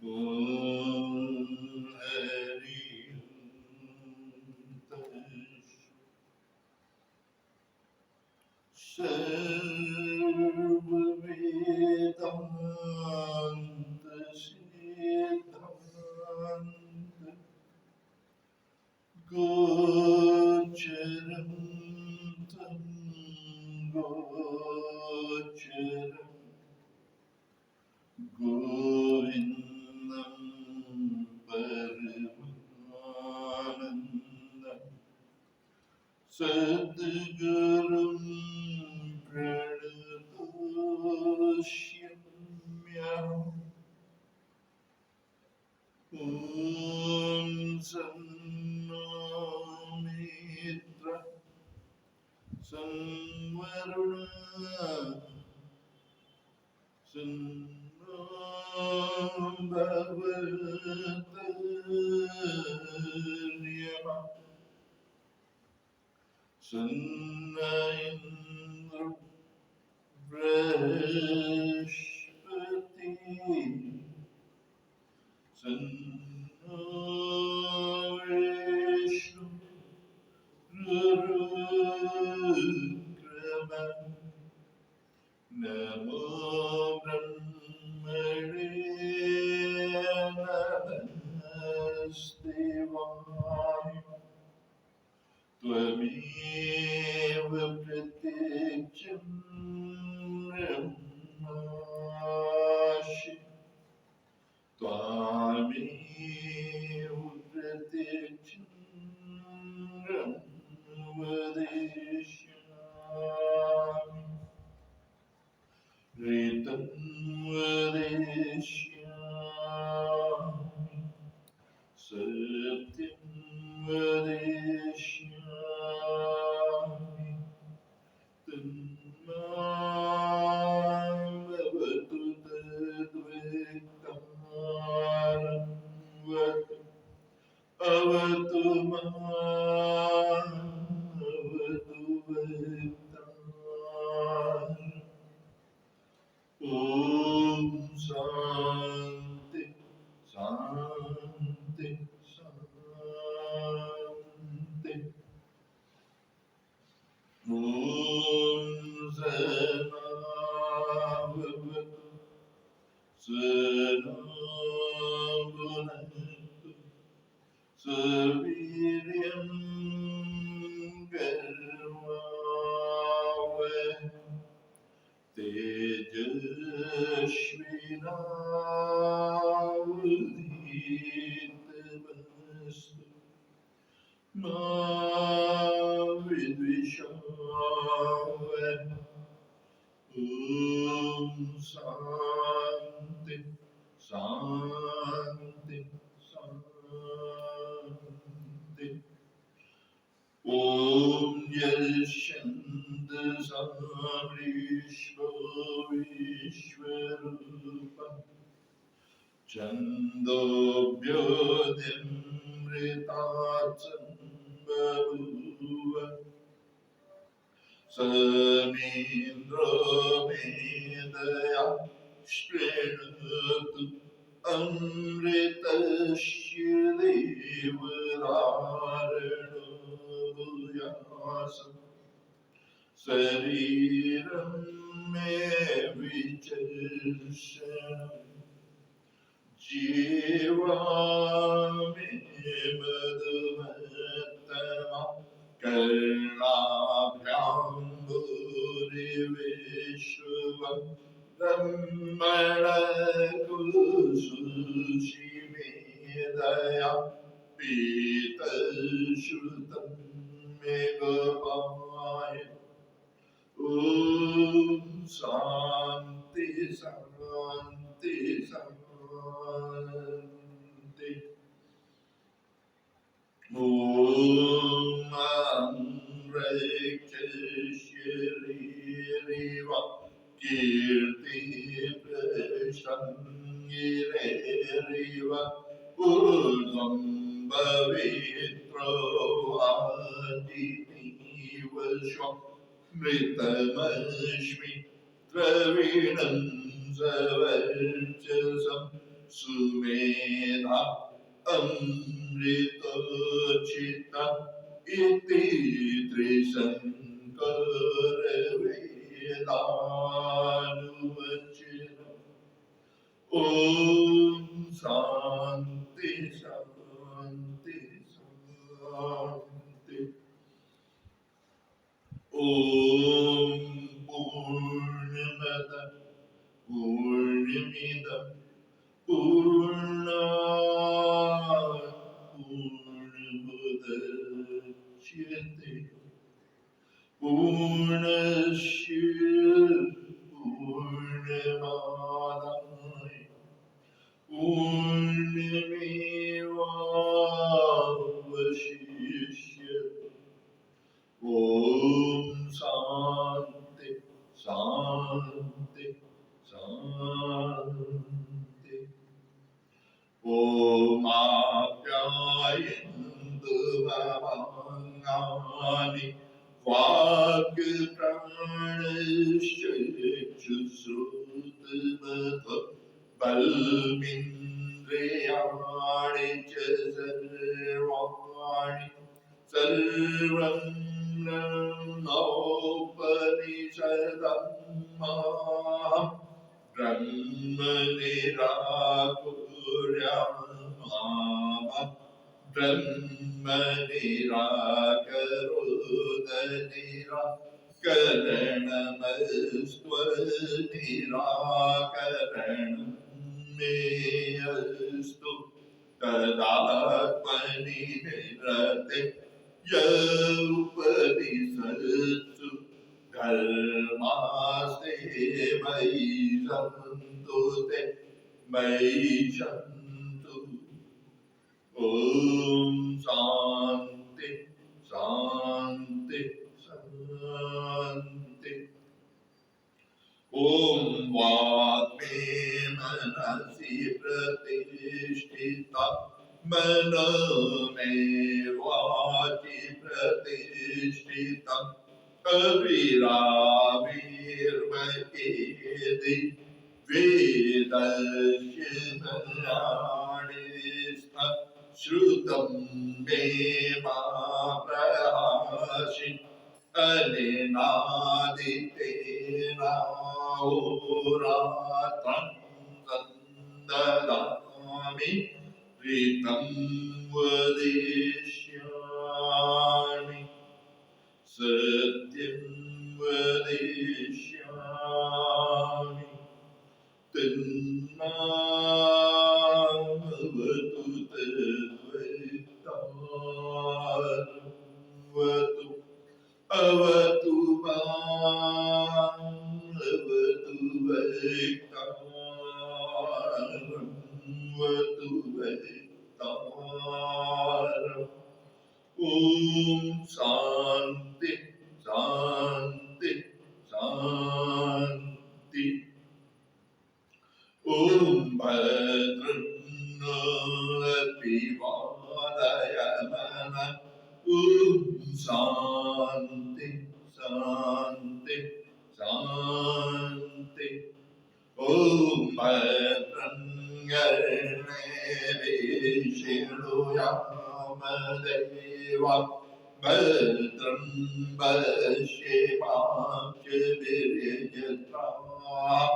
Om Hari Tash Sarva-Vedanta Siddhanta Gocharam Tam Gocharam Govindam Paramanandam Sadgurum Pranatoshyamyam Om Sanno Mitra Samvaruna Sanno Bhagavatarya Sanna Indra Brahspati Sanna Vishnu Rukrama Namo Brahmane Namastevaya Tvameva Pratyeksham Brahmashi Tvameva Pratyeksham Brahmavadeshyami Ritam Vadeshyami Satyam Vadeshyami Tanmāvavatu tadviktāram vatu avatu avatu viktāram Om Shanti Shanti Shanti Om Sena Bhavatu Sena Bhunatu Saviryam Garvavai Tejashvinavadhitavastu Ma Vidvishavaha Om Shanti Shanti Shanti Om Yashanti Samrishva Vishvarupa Chandobhyodimritatsam Bharuva Samindra Medaya Shrinatu Amritasya Devararana Vyasa Sariram Me Vicharshanam Jivami Madhumatama Karnabhyam Bhurivishvam Brahmana Kusushimedaya Pita Shrutam Megapaya Om Shanti Shanti Shanti Om Rekshashiriva Kirti Prashangireviva Urdham Bhavitro Adini Vashvam Mritamashmi Dravinam Savarchasam Sumedha अमृतचिता इति त्रिशङ्करवेदानुवचनम् ॐ शान्ति शान्ति शान्ति ॐ पूर्णमद पूर्णमिदं पूर्णात् पूर्णमुदच्यते पूर्णस्य पूर्णमादाय पूर्णमेवावशिष्यते ॐ शान्ति शान्ति शान्ति ॐ आप्यायन्तु भवाङ्गानि वाक्प्राणश्चक्षुश्रुतमथ बलमिन्द्रियाणि च सर्वाणि सर्वं ब्रह्मोपनिषदं मां ब्रह्म निराकुर्याम् ब्रह्म निराकरोद निराकरणमस्त्वनिराकरणं मे अस्तु तदात्मनि निरते य उपनिषत्सु धर्मास्ते मयि सन्तु ते मयि सन्तु ॐ शान्ति शान्ति शान्ति ॐ वाग्मे मनसि प्रतिष्ठिता मनो मे वाचि प्रतिष्ठितम् अविराविर्मयेदि वेदस्य मयाणि श्रुतं मे मा प्रहासि अनेनादितेनाहोरात्रं सन्ददामि ऋतं वदिष्यामि सत्यं वदिष्यामि तन्मामवतु तद्वैतारवतु अवतु माम् अवतु वैतारवतु वैतारम् ॐ शान्ति शान्ति शान्ति ॐ भद्रं नोऽपिवादयमन ॐ शान्ति शान्ति शान्ति ॐ भद्रं कर्णेभिः भद्रं पश्येमाक्षभिर्यजत्राः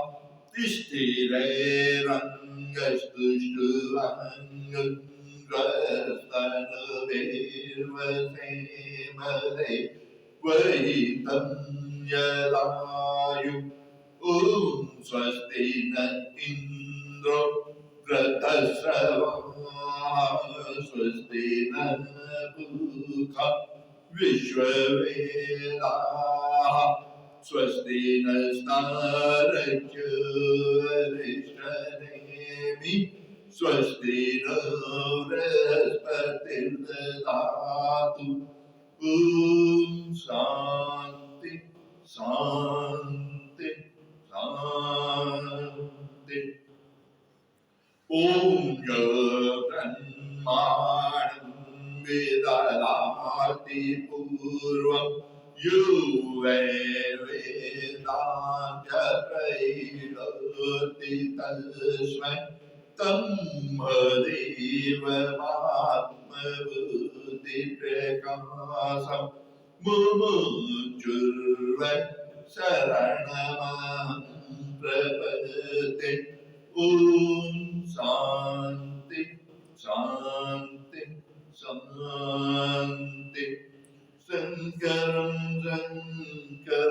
तिष्ठिरैरङ्गस्तुष्टुवाङ्गस्तनभिर्वसेमदे वहितं यदायु ॐ स्वस्ति न इन्द्रो वृद्धश्रवाः स्वस्ति न पूषा विश्ववेदाः स्वस्ति नस्तारच्युरिष्टनेमि स्वस्ति नो बृहस्पतिर्दधातु ॐ शान्ति शान्ति शान्ति ॐ यो ब्रह्माणं विदधाति पूर्वं यो वै वेदान्त प्रैलोति तस्मै तं देवमात्मबुद्धिप्रकाशं मुमुचुर्वै शरणमहं प्रपद्ये। ॐ शान्ति शान्ति शान्ति। शङ्करं शङ्कराचार्यं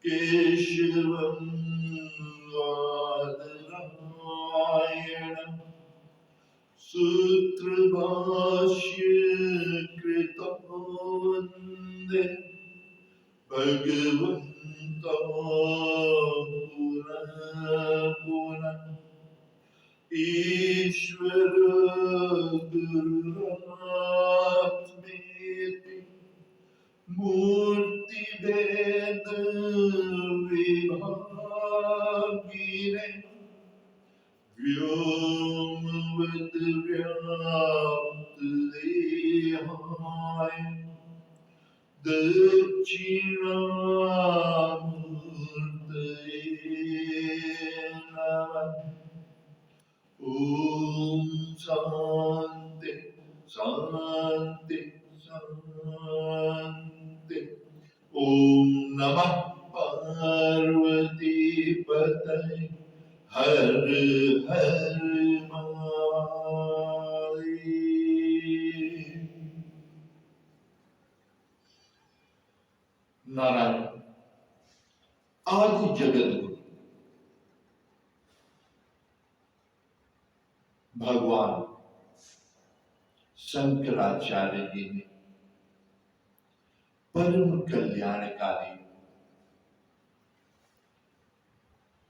केशवं बादरायणं सूत्रभाष्यकृतो वन्दे भगवन्तो पुनः पुनः। ईश्वर गुरुरात्मेति मूर्तिभेद विभागिने व्योमवद् व्याप्त देहाय दक्षिणामूर्तये नमः। ॐ शान्ति शान्ति शान्ति। ॐ नमः पार्वतीपतये हर हर महादेव। नारायण आदि जगत गुरु भगवान शंकराचार्य जी ने परम कल्याणकारी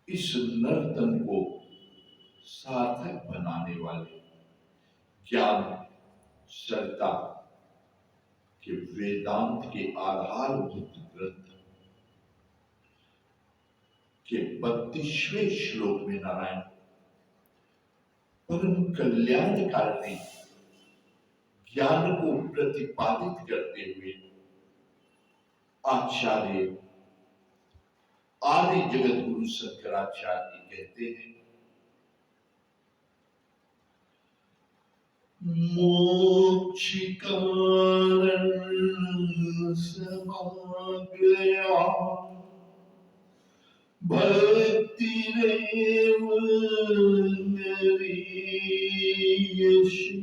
इस नर्तन को सार्थक बनाने वाले ज्ञान श्रद्धा के वेदांत के आधारभूत ग्रंथ के 32वें श्लोक में नारायण परम कल्याणकारी ज्ञान को प्रतिपादित करते हुए आचार्य आदि जगत गुरु शंकराचार्य कहते हैं, मोक्ष कारण समागया भक्तिरेव नरीयसी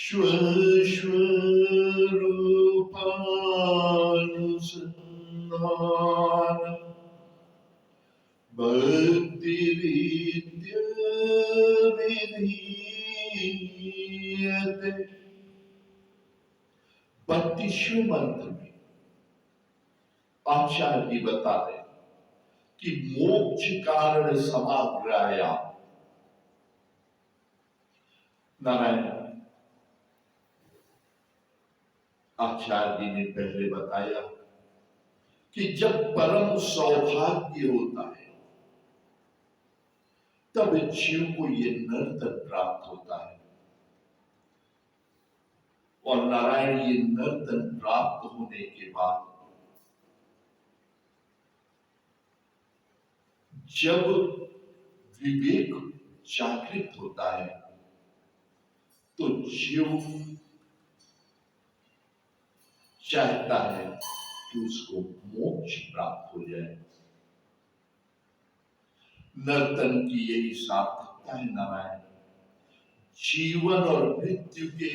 स्वस्वरूपानुसंधान भक्तिरीत्याभिधीयते। 32वें मंत्र में आचार्य जी बता रहे कि मोक्ष कारण समाग्राया नारायण आचार्य जी ने पहले बताया कि जब परम सौभाग्य होता है तब जीव को ये नर्तन प्राप्त होता है। और नारायण ये नर्तन प्राप्त होने के बाद जब विवेक जागृत होता है तो जीव चाहता है कि उसको मोक्ष प्राप्त हो जाए। नर्तन की यही सार्थकता है नारायण। जीवन और मृत्यु के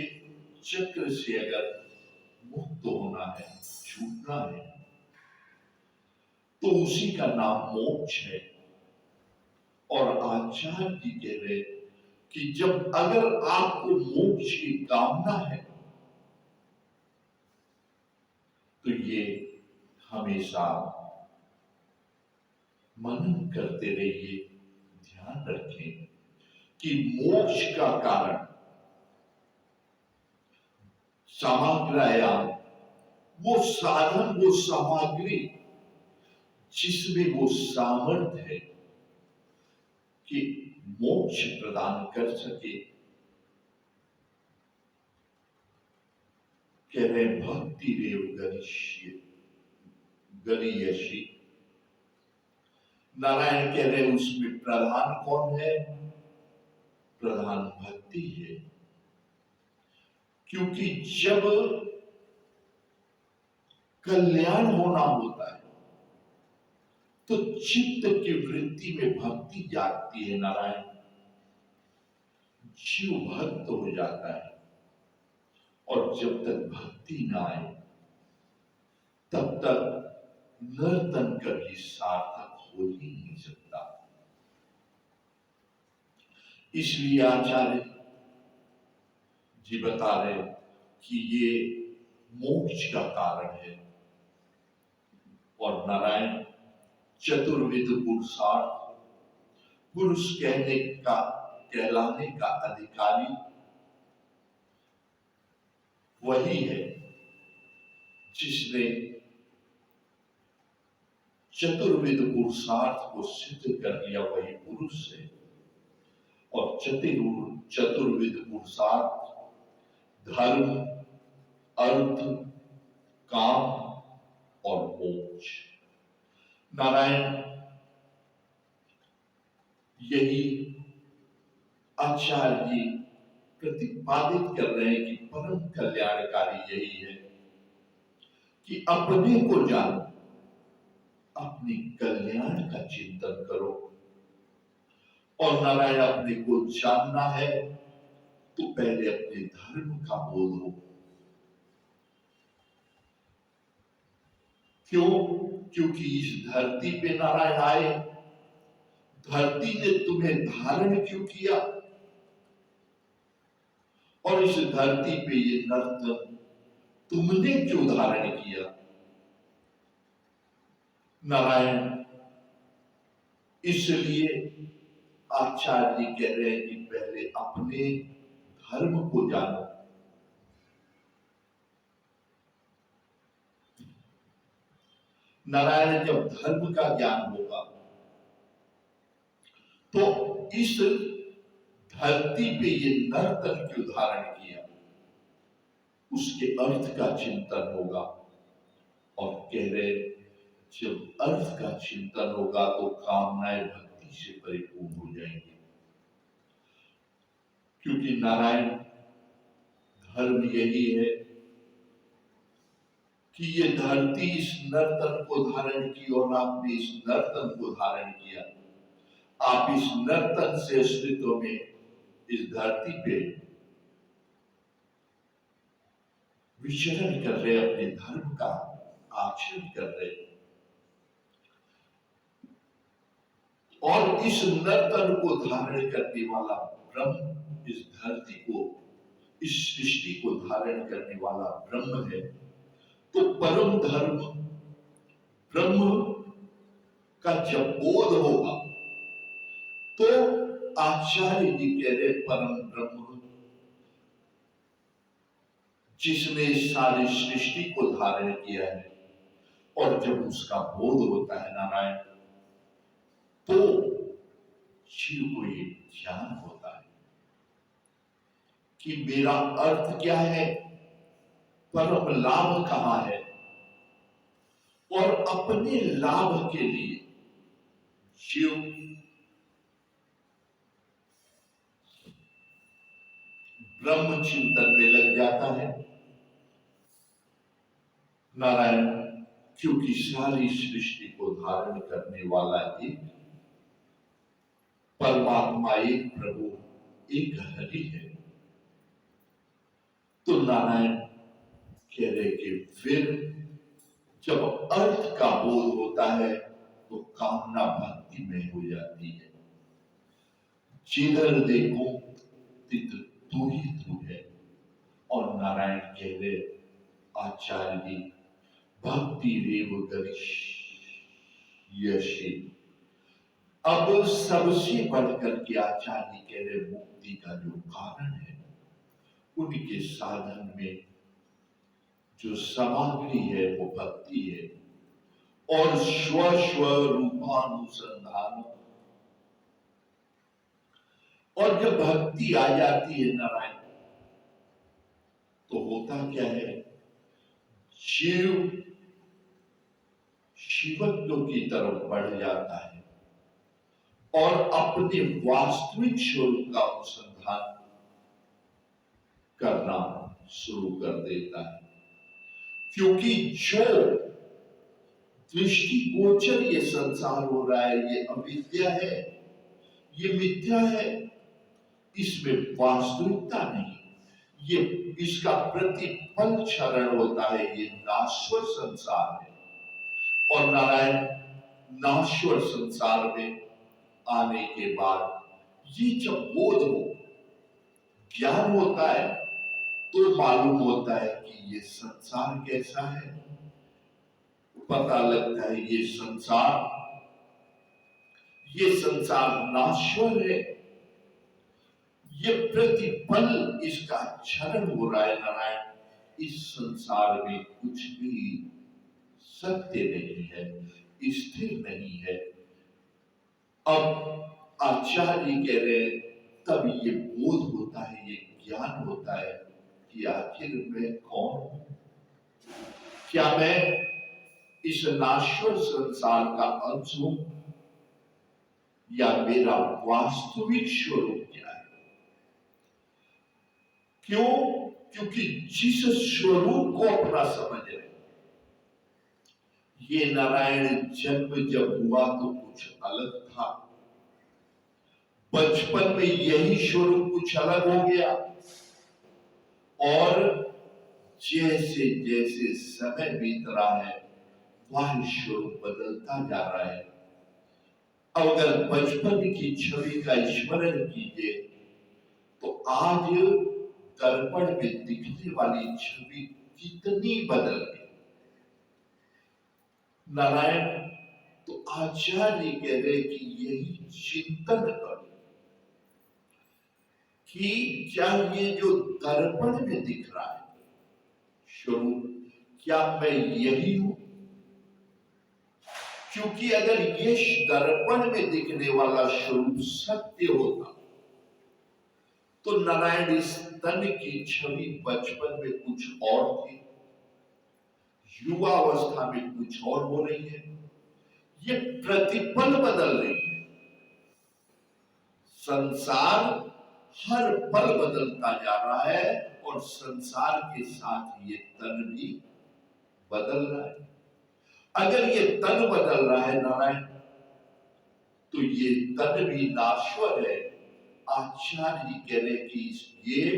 चक्र से अगर मुक्त होना है, छूटना है, तो उसी का नाम मोक्ष है। और आचार्य जी कह रहे कि जब अगर आपको मोक्ष की कामना है तो ये हमेशा मनन करते रहिए, ध्यान रखें कि मोक्ष का कारण सामग्रायाम, वो साधन, वो सामग्री जिसमें वो सामर्थ्य है कि मोक्ष प्रदान कर सके। कह रहे भक्ति रेव गरीयसी, नारायण कह रहे उसमें प्रधान कौन है? प्रधान भक्ति है। क्योंकि जब कल्याण होना होता है तो चित्त की वृत्ति में भक्ति जागती है। नारायण जीव भक्त हो जाता है, और जब तक भक्ति ना आए तब तक नर्तन कभी सार्थक हो ही नहीं सकता। इसलिए आचार्य जी बता रहे कि ये मोक्ष का कारण है। और नारायण चतुर्विध पुरुषार्थ, पुरुष कहलाने का अधिकारी वही है जिसने चतुर्विध पुरुषार्थ को सिद्ध कर लिया, वही पुरुष है। और चतुर्विध पुरुषार्थ धर्म, अर्थ, काम और मोक्ष। नारायण यही आचार्य जी प्रतिपादित कर रहे हैं कि परम कल्याणकारी यही है कि अपने को जानो, अपने कल्याण का चिंतन करो। और नारायण अपने को जानना है तो पहले अपने धर्म का बोध हो। क्यों? क्योंकि इस धरती पे नारायण आए, धरती ने तुम्हें धारण क्यों किया, और इस धरती पे ये नर्तन तुमने क्यों धारण किया? नारायण इसलिए आचार्य जी कह रहे हैं कि पहले अपने धर्म को जानो। नारायण जब धर्म का ज्ञान होगा तो इस धरती पे ये नर्तन क्यों धारण किया, उसके अर्थ का चिंतन होगा। और कह रहे जब अर्थ का चिंतन होगा तो कामनाएं भक्ति से परिपूर्ण हो जाएंगी। क्योंकि नारायण धर्म यही है कि ये धरती इस नर्तन को धारण की, और आपने इस नर्तन को धारण किया। आप इस नर्तन से अस्तित्व में इस धरती पे विचरण कर रहे, अपने धर्म का आचरण कर रहे। और इस नर्तन को धारण करने वाला ब्रह्म, इस धरती को, इस सृष्टि को धारण करने वाला ब्रह्म है। तो परम धर्म ब्रह्म का जब बोध होगा तो आचार्य जी कह रहे परम ब्रह्म जिसने सारी सृष्टि को धारण किया है, और जब उसका बोध होता है नारायण तो जीव को ये ज्ञान होता है कि मेरा अर्थ क्या है, परम लाभ कहां है, और अपने लाभ के लिए जीव ब्रह्म चिंतन में लग जाता है। नारायण क्योंकि सारी सृष्टि को धारण करने वाला एक परमात्मा, एक प्रभु, एक हरि है। तो नारायण कह रहे कि फिर जब अर्थ का बोध होता है तो कामना भक्ति में हो जाती है। जिधर देखो तित तू ही तू है। और नारायण कह रहे आचार्य जी भक्ति रेव करिष्यसि। अब सबसे बढ़कर के आचार्य कह रहे मुक्ति का जो कारण है, उनके साधन में जो सामग्री है वो भक्ति है। और स्व रूपानुसंधान। और जब भक्ति आ जाती है नारायण तो होता क्या है, शिव शिवत्व की तरफ बढ़ जाता है। और अपने वास्तविक स्वरूप का अनुसंधान करना शुरू कर देता है। क्योंकि जो दृष्टिगोचर ये संसार हो रहा है, ये अविद्या है, ये मिथ्या है, इसमें वास्तविकता नहीं, ये इसका प्रतिपल क्षरण होता है, ये नाश्वर संसार है। और नारायण नाश्वर संसार में आने के बाद ये जब बोध हो, ज्ञान होता है, तो मालूम होता है कि ये संसार कैसा है। पता लगता है ये संसार नाश्वर है, ये प्रतिपल इसका क्षरण हो रहा है। नारायण इस संसार में कुछ भी सत्य नहीं है, स्थिर नहीं है। अब आचार्य कह रहे हैं, तब ये बोध होता है, ये ज्ञान होता है कि आखिर मैं कौन हूं। क्या मैं इस नाश्वर संसार का अंश हूं, या मेरा वास्तविक स्वरूप क्या है। क्यों? क्योंकि जिस स्वरूप को अपना समझ रहे, ये नारायण जन्म जब हुआ तो कुछ अलग था, बचपन में यही स्वरूप कुछ अलग हो गया, और जैसे जैसे समय बीत रहा है वह स्वरूप बदलता जा रहा है। अब अगर बचपन की छवि का स्मरण कीजिए तो आज दर्पण में दिखने वाली छवि कितनी बदल गई। नारायण तो आचार्य कह रहे कि यही चिंतन कर कि क्या ये जो दर्पण में दिख रहा है स्वरूप, क्या मैं यही हूं। क्योंकि अगर ये दर्पण में दिखने वाला स्वरूप सत्य होता तो नारायण इस तन की छवि बचपन में कुछ और थी, युवा अवस्था में कुछ और हो रही है, ये प्रतिपल बदल रही है। संसार हर पल बदलता जा रहा है और संसार के साथ ये तन भी बदल रहा है। अगर ये तन बदल रहा है नारायण, तो ये तन भी नाश्वर है। आचार्य कह रहे कि ये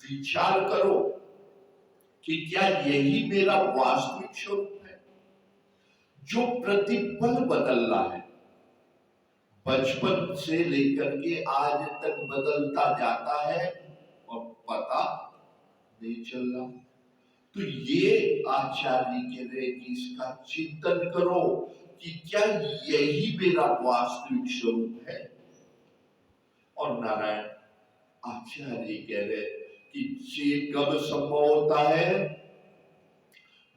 विचार करो कि क्या यही मेरा वास्तविक स्वरूप है, जो प्रतिपल बदल रहा है, बचपन से लेकर के आज तक बदलता जाता है और पता नहीं चल रहा। तो ये आचार्य कह रहे कि इसका चिंतन करो कि क्या यही मेरा वास्तविक स्वरूप है। और नारायण आचार्य कह रहे कि ये कब संभव होता है,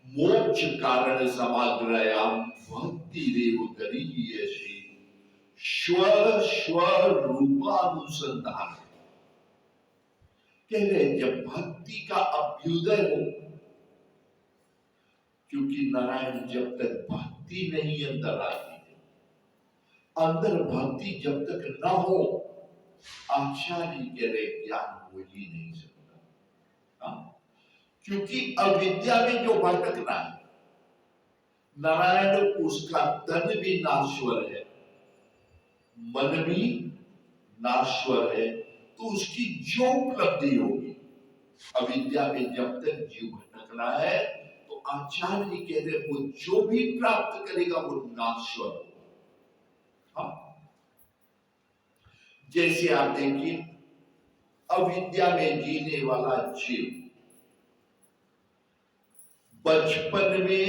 मोक्ष कारण समाग्रयाम भक्ति रेव गरीयसी स्व स्व रूपानुसंधान। कह रहे जब भक्ति का अभ्युदय हो, क्योंकि नारायण जब तक भक्ति नहीं अंदर आती है, अंदर भक्ति जब तक न हो, आचार्य कह रहे ज्ञान हो ही नहीं सकता। क्योंकि अविद्या में जो भटकना है नारायण, उसका तन भी नाश्वर है, मन भी नाश्वर है, तो उसकी जो उपलब्धि होगी अविद्या में जब तक जीव भटकना है, तो आचार्य कह रहे वो जो भी प्राप्त करेगा वो नाश्वर होगा। जैसे आप देखिए अविद्या में जीने वाला जीव बचपन में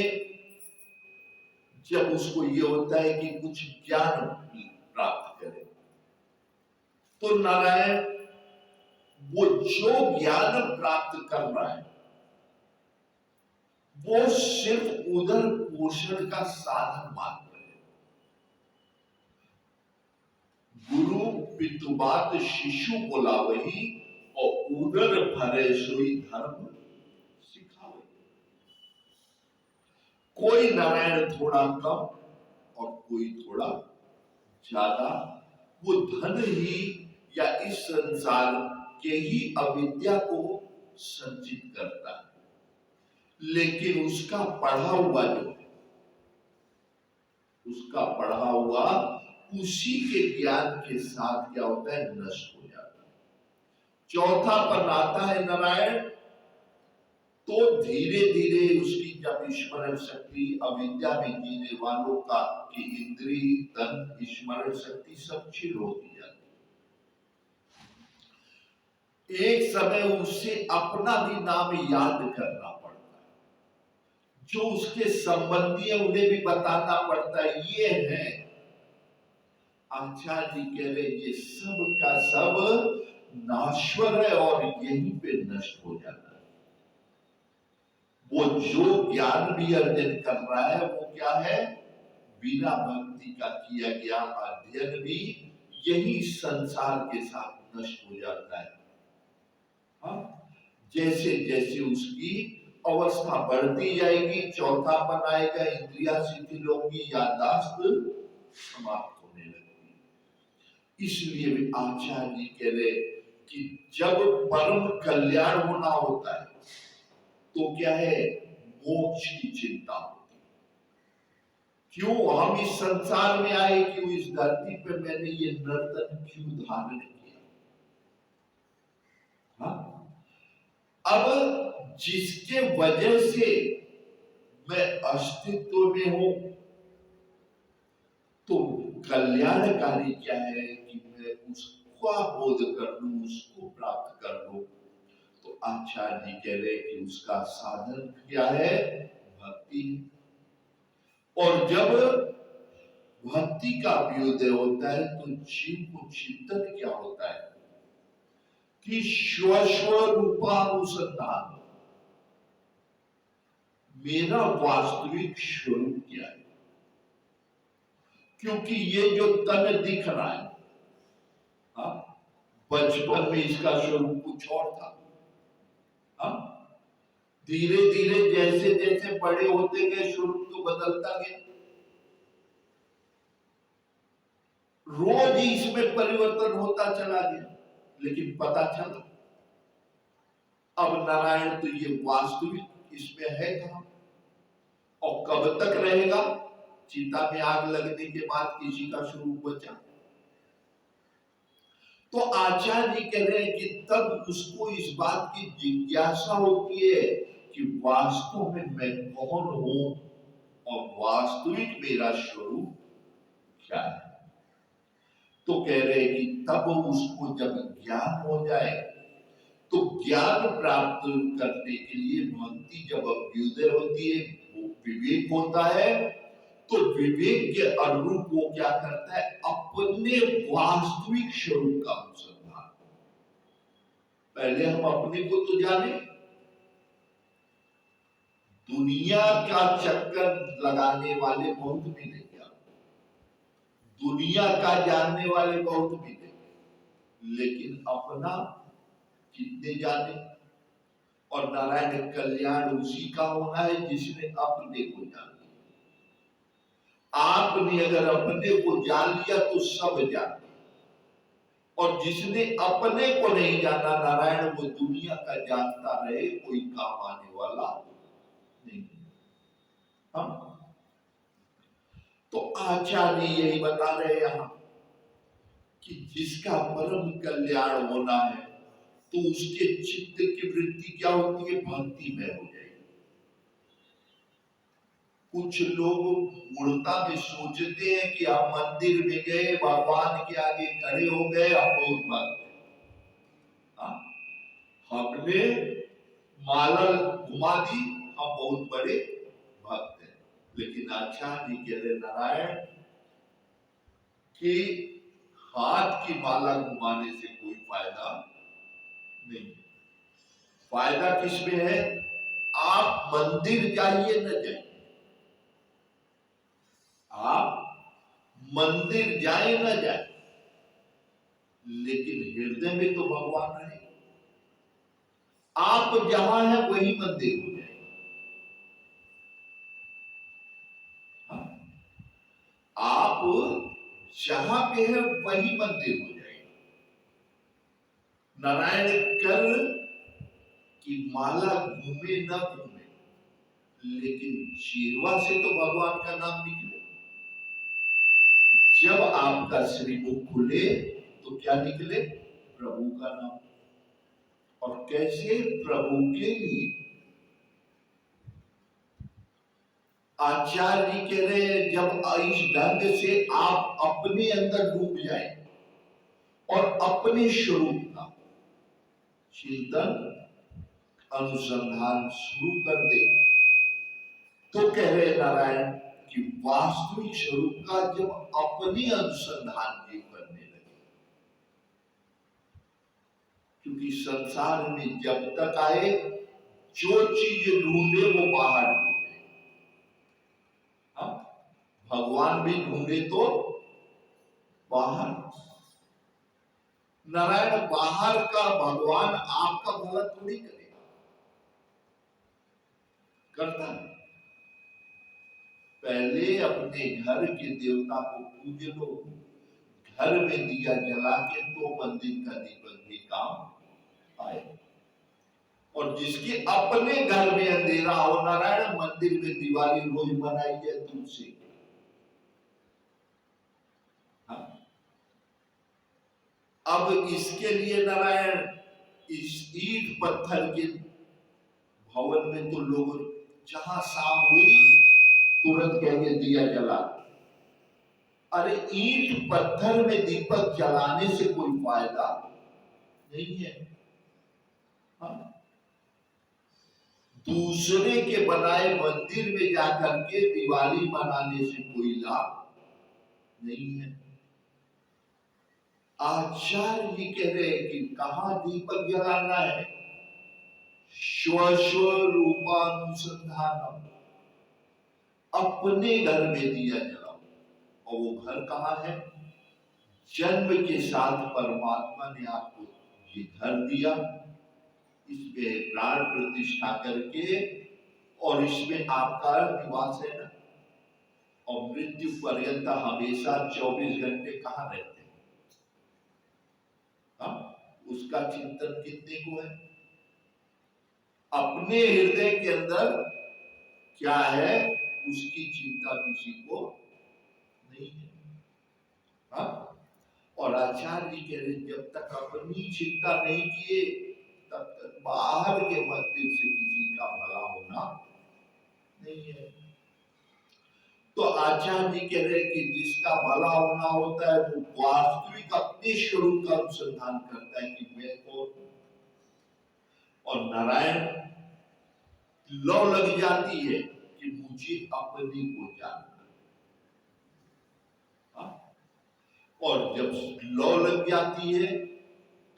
जब उसको ये होता है कि कुछ ज्ञान प्राप्त करे, तो नारायण वो जो ज्ञान प्राप्त कर रहा है वो सिर्फ उदर पोषण का साधन मात्र है। गुरु पितुबात शिशु बोला वही, और उदर भरे सोई धर्म सिखावे। कोई नारायण थोड़ा कम और कोई थोड़ा ज्यादा वो धन ही या इस संसार के ही अविद्या को संचित करता है। लेकिन उसका पढ़ा हुआ जो है, उसका पढ़ा हुआ उसी के ज्ञान के साथ क्या होता है, नष्ट हो जाता है। चौथा पद आता है नारायण, तो धीरे धीरे उसकी जब स्मरण शक्ति, अविद्या में जीने वालों का की इंद्रिय, तन, स्मरण शक्ति सब क्षीण होती जाती है। एक समय उससे अपना भी नाम याद करना पड़ता है, जो उसके संबंधी है उन्हें भी बताना पड़ता है। ये है आचार्य जी कह रहे, ये सब का सब नाश्वर है और यहीं पे नष्ट हो जाता है। वो जो ज्ञान भी अर्जन कर रहा है वो क्या है, बिना भक्ति का किया गया अध्ययन भी यही संसार के साथ नष्ट हो जाता है। हाँ? जैसे जैसे उसकी अवस्था बढ़ती जाएगी, चौथा बनाएगा, इंद्रिया शिथिल होगी, याददाश्त समाप्त होने लगती। इसलिए भी आचार्य जी कह रहे कि जब परम कल्याण होना होता है तो क्या है, मोक्ष की चिंता होती है। क्यों हम इस संसार में आए, क्यों इस धरती पर मैंने ये नर्तन क्यों धारण किया। हाँ? अब जिसके वजह से मैं अस्तित्व में हूं, तो कल्याणकारी क्या है कि मैं उसका बोध कर लूं, उसको प्राप्त कर लूं। तो आचार्य जी कह रहे कि उसका साधन क्या है, भक्ति। और जब भक्ति का अभ्युदय होता है तो जीव को चिंतन क्या होता है कि स्वस्वरूपानुसंधान, मेरा वास्तविक स्वरूप क्या है। क्योंकि ये जो तन दिख रहा है, बचपन में इसका स्वरूप कुछ और था। धीरे धीरे जैसे जैसे बड़े होते गए स्वरूप तो बदलता गया। रोज ही इसमें परिवर्तन होता चला गया, लेकिन पता चला अब नारायण तो ये वास्तविक इसमें है कहां, और कब तक रहेगा। चिता में आग लगने के बाद किसी का स्वरूप बचा। तो आचार्य जी कह रहे हैं कि तब उसको इस बात की जिज्ञासा होती है कि वास्तव में मैं कौन हूं और वास्तविक मेरा स्वरूप क्या है। तो कह रहे हैं कि तब उसको जब ज्ञान हो जाए, तो ज्ञान प्राप्त करने के लिए भक्ति जब अभ्युदय होती है, वो विवेक होता है, तो विवेक के अनुरूप वो क्या करता है, अपने वास्तविक स्वरूप का अनुसंधान। पहले हम अपने को तो जाने, दुनिया का चक्कर लगाने वाले बहुत मिलेंगे, दुनिया का जानने वाले बहुत मिलेंगे, लेकिन अपना कितने जाने। और नारायण कल्याण उसी का होना है जिसने अपने को जान लिया। आपने अगर अपने को जान लिया तो सब जाने, और जिसने अपने को नहीं जाना नारायण, वो दुनिया का जानता रहे, कोई काम आने वाला नहीं। हम तो आचार्य यही बता रहे यहां कि जिसका परम कल्याण होना है तो उसके चित्त की वृत्ति क्या होती है, भक्ति में हो जाएगी। कुछ लोग मूर्ता में सोचते हैं कि हम मंदिर में गए, भगवान के आगे खड़े हो गए, हम बहुत भक्त हैं, हमने माला घुमा दी, हम बहुत बड़े भक्त हैं। लेकिन आचार्य जी कह रहे नारायण कि हाथ की माला घुमाने से कोई फायदा नहीं। फायदा किसमें है, आप मंदिर जाइए न जाइए, आप मंदिर जाए न जाए, लेकिन हृदय में तो भगवान रहे। आप जहां है वही मंदिर हो जाए। आप जहां पे है वही मंदिर हो जाएगा। नारायण कर की माला घूमे न घूमे, लेकिन जीवा से तो भगवान का नाम निकले। जब आपका श्रीमुख खुले तो क्या निकले? प्रभु का नाम। और कैसे? प्रभु के लिए। आचार्य जी कह रहे हैं, जब इस ढंग से आप अपने अंदर डूब जाए और अपने स्वरूप का चिंतन अनुसंधान शुरू कर दे, तो कह रहे नारायण कि वास्तविक स्वरूप का जब अपनी अनुसंधान जीव करने लगे, क्योंकि संसार में जब तक आए जो चीज ढूंढे वो बाहर ढूंढे। भगवान भी ढूंढे तो बाहर। नारायण बाहर का भगवान आपका भला थोड़ी करेगा, करता है। पहले अपने घर के देवता को पूज लो, घर में दिया जला के तो मंदिर का दीपक भी काम आए। और जिसके अपने घर में अंधेरा हो, नारायण मंदिर में दिवाली रोज मनाई जाए तुलसी। अब इसके लिए नारायण इस ईंट पत्थर के भवन में तो लोग जहां शाम हुई तुरंत कहेंगे दिया जला। अरे ईंट पत्थर में दीपक जलाने से कोई फायदा नहीं है। दूसरे के बनाए मंदिर में जाकर के दिवाली मनाने से कोई लाभ नहीं है। आचार्य जी कह रहे हैं कि कहां दीपक जलाना है? स्वरूपानुसंधानम, अपने घर में दिया जलाओ। और वो घर कहां है? जन्म के साथ परमात्मा ने आपको ये घर दिया, इसमें प्राण प्रतिष्ठा करके, और इसमें आपका निवास है ना। और मृत्यु पर्यंत हमेशा 24 घंटे कहां रहते हैं? उसका चिंतन कितने को है? अपने हृदय के अंदर क्या है उसकी चिंता किसी को नहीं है। और आचार्य जी कह रहे जब तक अपनी चिंता नहीं किए तब तक बाहर के मंदिर से किसी का भला होना नहीं है। तो आचार्य जी कह रहे कि जिसका भला होना होता है वो वास्तविक अपने स्वरूप का अनुसंधान करता है कि मैं कौन हूं। और नारायण लौ लग जाती है कि मुझे अपने को जानना। और जब लौ लग जाती है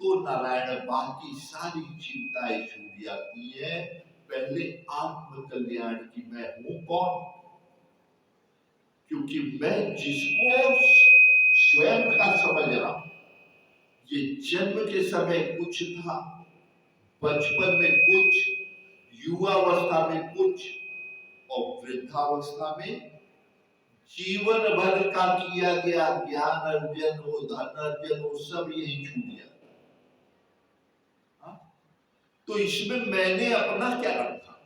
तो नारायण बाकी सारी चिंताएं छूट जाती है। पहले आत्म कल्याण की मैं हूं कौन, क्योंकि मैं जिसको स्वयं का समझ रहा हूं, ये जन्म के समय कुछ था, बचपन में कुछ, युवावस्था में कुछ, और वृद्धावस्था में जीवन भर का किया गया ज्ञान अर्जन हो, धन अर्जन हो, सब यही छूट गया। तो इसमें मैंने अपना क्या रखा?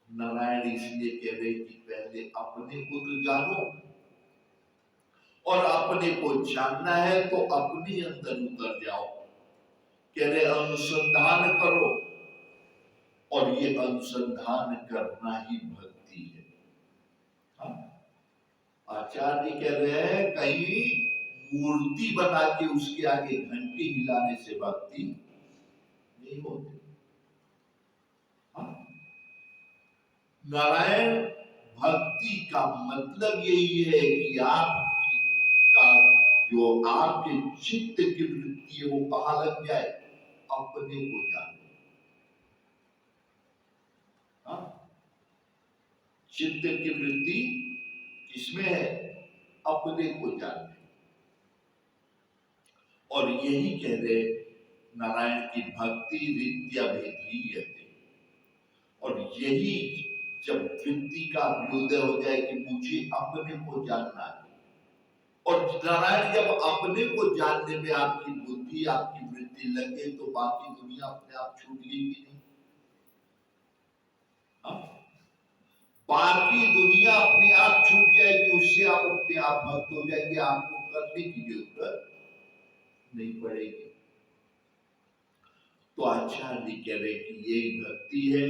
नारायण इसलिए कह रहे कि पहले अपने को तो जानो, और अपने को जानना है तो अपने अंदर उतर जाओ। कह रहे अनुसंधान करो, और ये अनुसंधान करना ही भक्ति है। आचार्य कह रहे हैं कहीं मूर्ति बना के उसके आगे घंटी हिलाने से भक्ति नहीं होती। नारायण भक्ति का मतलब यही है कि आपका जो आपके चित्त की वृत्ति है वो कहां लग जाए? अपने को जाने। चित्त की वृत्ति किसमें है? अपने को जानने। और यही कह रहे नारायण की भक्ति रीत्या भेदीयते। और यही जब वृत्ति का अभ्युदय हो जाए कि मुझे अपने को जानना है, और नारायण जब अपने को जानने में आपकी बुद्धि आपकी वृत्ति लगे तो बाकी दुनिया अपने आप छूट गई कि नहीं? हाँ? बाकी दुनिया अपने आप छूट जाएगी, उससे आप अपने आप भक्त हो जाएंगे, आपको करने की जरूरत नहीं पड़ेगी। तो आचार्य कह रहे कि यही भक्ति है,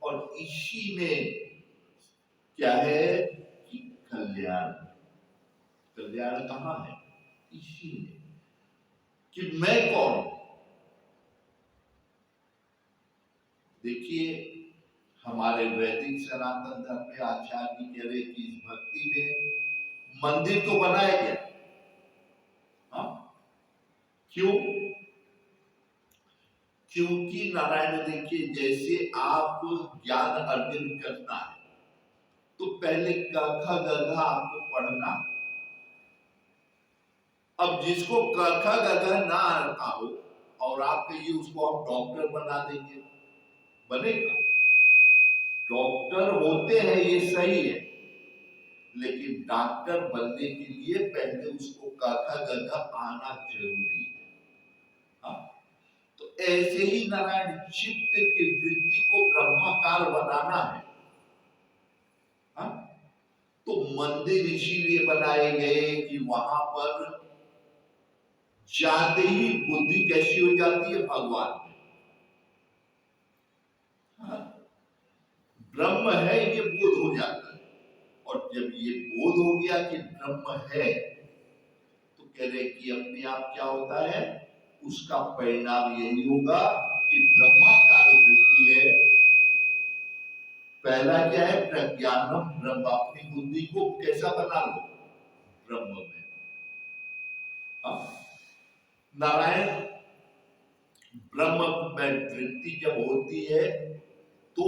और इसी में क्या है कि कल्याण। कल्याण कहाँ है? इसी में कि मैं कौन हूं। देखिए हमारे वैदिक सनातन धर्म में आचार्य कह रहे कि इस भक्ति में मंदिर तो बनाया गया। हाँ? क्यों? क्योंकि नारायण देखिए, जैसे आप ज्ञान अर्जन करना है तो पहले क ख ग घ आपको पढ़ना। अब जिसको क ख ग घ ना आता हो और आप कहिए उसको हम डॉक्टर बना देंगे, बनेगा? डॉक्टर होते हैं ये सही है, लेकिन डॉक्टर बनने के लिए पहले उसको क ख ग घ आना जरूरी है। हाँ? तो ऐसे ही नारायण चित्त की वृत्ति को ब्रह्माकार बनाना है। हाँ? तो मंदिर इसीलिए बनाए गए कि वहां पर जाते ही बुद्धि कैसी हो जाती है? भगवान में। हाँ? ब्रह्म है ये बोध हो जाता है, और जब ये बोध हो गया कि ब्रह्म है तो कह रहे कि अपने आप क्या होता है? उसका परिणाम यही होगा कि ब्रह्माकार वृत्ति है। पहला क्या है? प्रज्ञानम ब्रह्म। अपनी बुद्धि को कैसा बना लो? ब्रह्म में। हाँ? नारायण ब्रह्म में वृत्ति जब होती है तो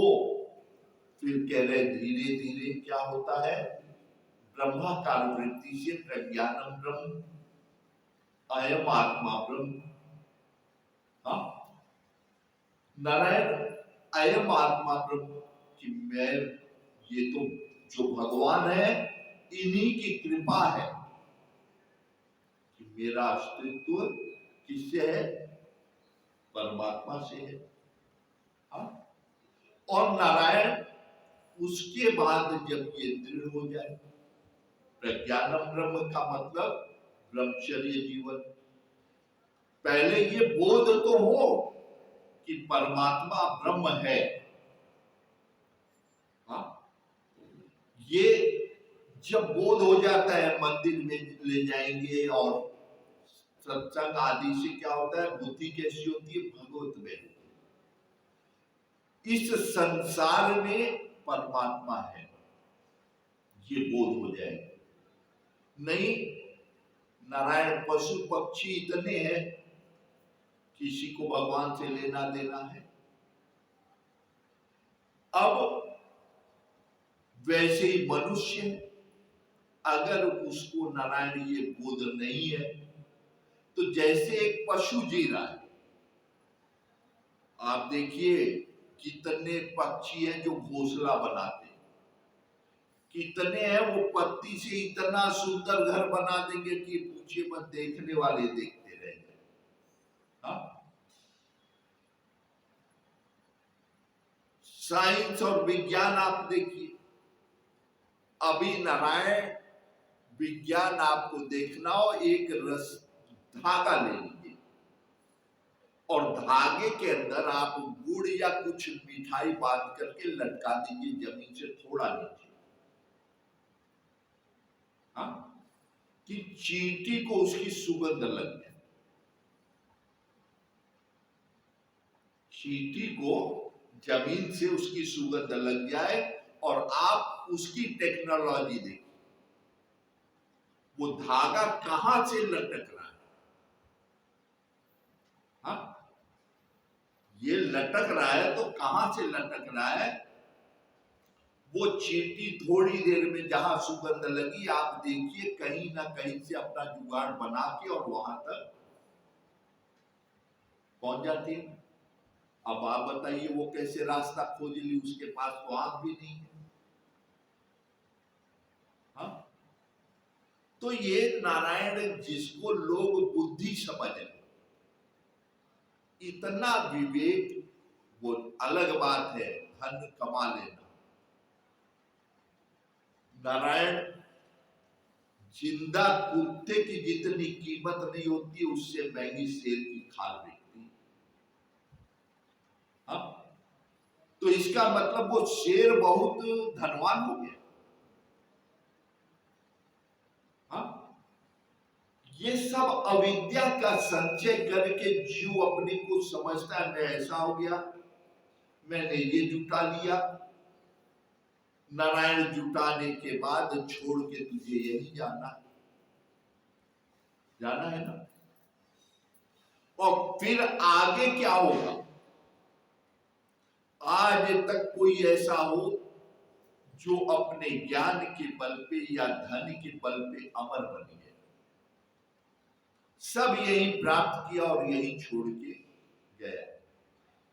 फिर कह रहे धीरे धीरे क्या होता है? ब्रह्माकार वृत्ति से प्रज्ञानम ब्रह्म, अयम आत्मा ब्रह्म। हाँ? नारायण अयम आत्मा ब्रह्म कि मैं, ये तो जो भगवान है इन्हीं की कृपा है कि मेरा अस्तित्व किससे है? परमात्मा से है। हाँ? और नारायण उसके बाद जब ये दृढ़ हो जाए, प्रज्ञानम ब्रह्म का मतलब ब्रह्मचर्य जीवन। पहले ये बोध तो हो कि परमात्मा ब्रह्म है। हाँ? ये जब बोध हो जाता है, मंदिर में ले जाएंगे और सत्संग आदि से क्या होता है? बुद्धि कैसी होती है? भगवत में। इस संसार में परमात्मा है, ये बोध हो जाएगा। नहीं, नारायण पशु पक्षी इतने हैं, किसी को भगवान से लेना देना है। अब वैसे ही मनुष्य, अगर उसको नारायण ये बोध नहीं है तो जैसे एक पशु जी रहा है। आप देखिए कितने पक्षी हैं जो घोंसला बनाते हैं, कितने हैं वो पत्ती से इतना सुंदर घर बना देंगे कि पूछे मत, देखने वाले देखते रह जाए। हाँ? साइंस और विज्ञान आप देखिए, अभी नारायण विज्ञान आपको देखना हो, एक रस धागा ले लीजिए और धागे के अंदर आप गुड़ या कुछ मिठाई बांध करके लटका दीजिए जमीन से थोड़ा नीचे। हाँ? कि चींटी को उसकी सुगंध लग जाए। चींटी को जमीन से उसकी सुगंध लग जाए और आप उसकी टेक्नोलॉजी देखिए, वो धागा कहां से लटक रहा है। हाँ? ये लटक रहा है तो कहां से लटक रहा है? वो चींटी थोड़ी देर में जहां सुगंध लगी, आप देखिए कहीं ना कहीं से अपना जुगाड़ बना के और वहां तक पहुंच जाती है। अब आप बताइए वो कैसे रास्ता खोज ली? उसके पास तो आंख भी नहीं है। तो ये नारायण जिसको लोग बुद्धि समझ लें, इतना विवेक, वो अलग बात है धन कमा लेना। नारायण जिंदा कुत्ते की जितनी कीमत नहीं होती उससे महंगी शेर की खाल बिकती। हाँ, तो इसका मतलब वो शेर बहुत धनवान हो गया। हाँ, ये सब अविद्या का संचय करके जीव अपने को समझता है मैं ऐसा हो गया, मैंने ये जुटा लिया। नारायण जुटाने के बाद छोड़ के तुझे यही जाना है ना। और फिर आगे क्या होगा? आज तक कोई ऐसा हो जो अपने ज्ञान के बल पे या धन के बल पे अमर बनी है? सब यही प्राप्त किया और यही छोड़ के गया।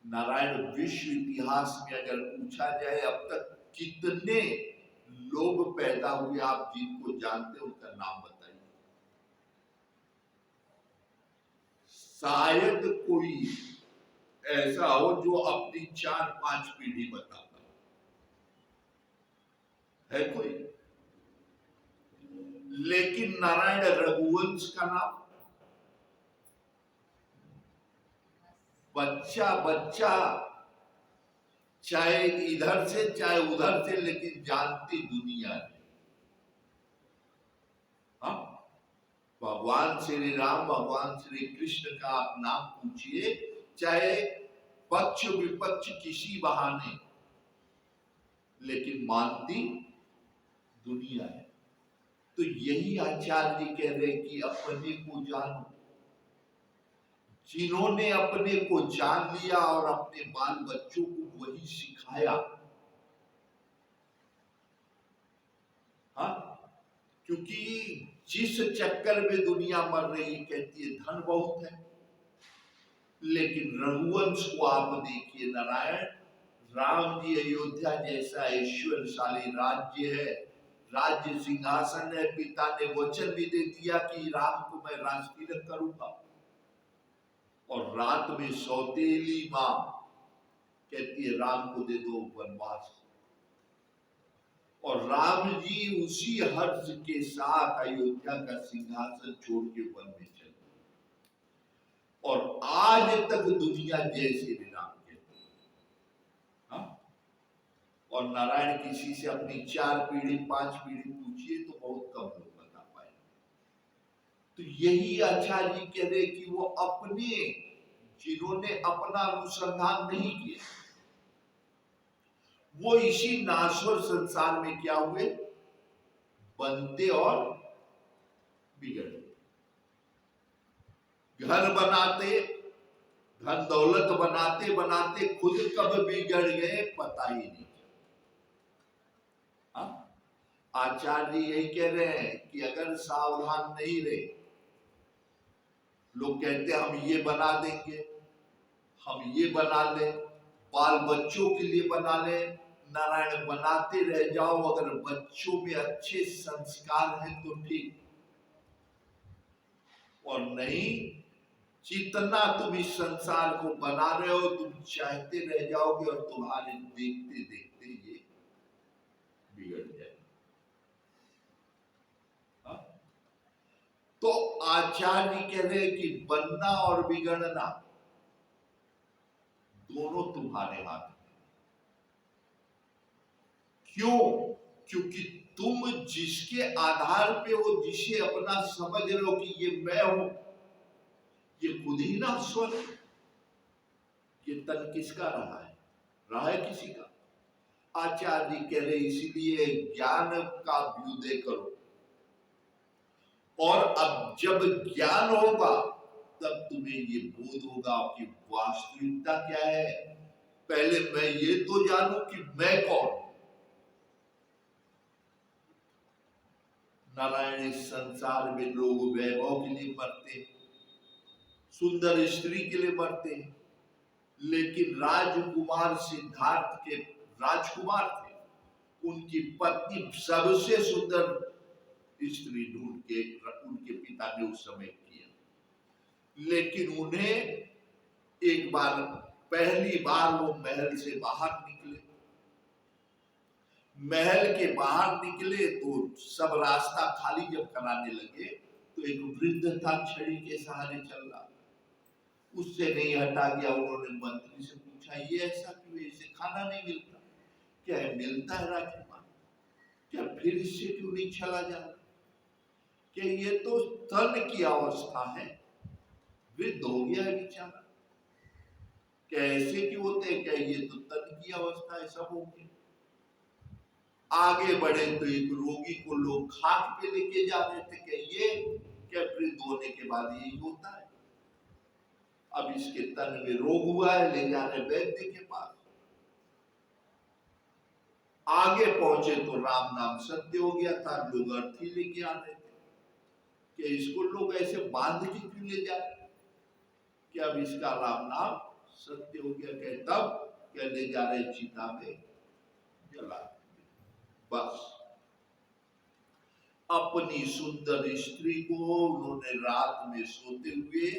नारायण विश्व इतिहास में अगर पूछा जाए अब तक कितने लोग पैदा हुए, आप जिनको जानते हैं उनका नाम बताइए। शायद कोई ऐसा हो जो अपनी 4-5 पीढ़ी बताता है कोई। लेकिन नारायण रघुवंश का नाम बच्चा बच्चा, चाहे इधर से चाहे उधर से, लेकिन जानती दुनिया है। हाँ? भगवान श्री राम, भगवान श्री कृष्ण का आप नाम पूछिए, चाहे पक्ष विपक्ष किसी बहाने, लेकिन मानती दुनिया है। तो यही आचार्य जी कह रहे कि अपने को जानो। जिन्होंने अपने को जान लिया और अपने बाल बच्चों को वही सिखाया, हाँ, क्योंकि जिस चक्कर में दुनिया मर रही कहती है धन बहुत है, लेकिन रघुवंश को आप देखिए, नारायण राम जी अयोध्या जैसा ऐश्वर्यशाली राज्य है, राज्य सिंहासन है, पिता ने वचन भी दे दिया कि राम को मैं राजतिलक करूंगा, और रात में सौतेली मां कहती है राम को दे दो वनवास, और राम जी उसी हर्ष के साथ अयोध्या का सिंहासन छोड़ के वन में चले। और आज तक दुनिया जय श्री राम कहती है। हाँ? और नारायण किसी से अपनी 4 पीढ़ी 5 पीढ़ी पूछिए तो बहुत कम लोग बता पाए। तो यही आचार्य जी कह रहे कि वो अपने, जिन्होंने अपना अनुसंधान नहीं किया, वो इसी नाश्वर संसार में क्या हुए, बनते और बिगड़ते। घर बनाते, धन दौलत बनाते बनाते खुद कब बिगड़ गए पता ही नहीं। आचार्य यही कह रहे हैं कि अगर सावधान नहीं रहे, लोग कहते हैं हम ये बना देंगे, हम ये बना ले, बाल बच्चों के लिए बना ले। नारायण बनाते रह जाओ, अगर बच्चों में अच्छे संस्कार हैं तो ठीक, और नहीं, जितना तुम इस संसार को बना रहे हो तुम चाहते रह जाओगे और तुम्हारे देखते देखते ये बिगड़ जाए। तो आचार्य कह रहे हैं कि बनना और बिगड़ना दोनों तुम्हारे हाथ में। क्यों? क्योंकि तुम जिसके आधार पे हो, जिसे अपना समझ रहे हो कि ये मैं हूं, ये खुद ही ना स्वर। ये तन किसका रहा है? रहा है किसी का। आचार्य कह रहे इसीलिए ज्ञान का अभ्युदय करो, और अब जब ज्ञान होगा तब तुम्हें ये बोध होगा कि वास्तविकता क्या है। पहले मैं ये तो जानूं कि मैं कौन। नारायण इस संसार में लोग वैभव के लिए मरते, सुंदर स्त्री के लिए मरते, लेकिन राजकुमार सिद्धार्थ के राजकुमार थे, उनकी पत्नी सबसे सुंदर स्त्री ढूंढ के उनके पिता ने उस समय किया। लेकिन उन्हें एक बार, पहली बार वो महल से बाहर निकले, महल के बाहर निकले तो सब रास्ता खाली जब कराने लगे तो एक वृद्ध था, छड़ी के सहारे चल रहा, उससे नहीं हटा गया। उन्होंने मंत्री से पूछा, ये ऐसा क्यों, इसे खाना नहीं मिलता क्या? मिलता है राजकुमार, क्या फिर इससे क्यों नहीं चला जा रहा? क्या ये तो तन की अवस्था है, वृद्ध हो गया है बेचारा, क्या ऐसे क्यों होते हैं? क्या ये तो तन की अवस्था है, सब हो गया। आगे बढ़े तो एक रोगी को लोग खाट पे लेके जा रहे थे, क्या ये, क्या वृद्ध होने के बाद यही होता है? अब इसके तन में रोग हुआ है, ले जा रहे वैद्य के पास। आगे पहुंचे तो राम नाम सत्य हो गया था, लोग अर्थी लेके आ रहे थे कि इसको लोग ऐसे बांध के क्यों ले जा रहे, कि अब इसका राम नाम सत्य हो गया। कहे तब क्या ले जा रहे चिता में जला, बस अपनी सुंदर स्त्री को उन्होंने रात में सोते हुए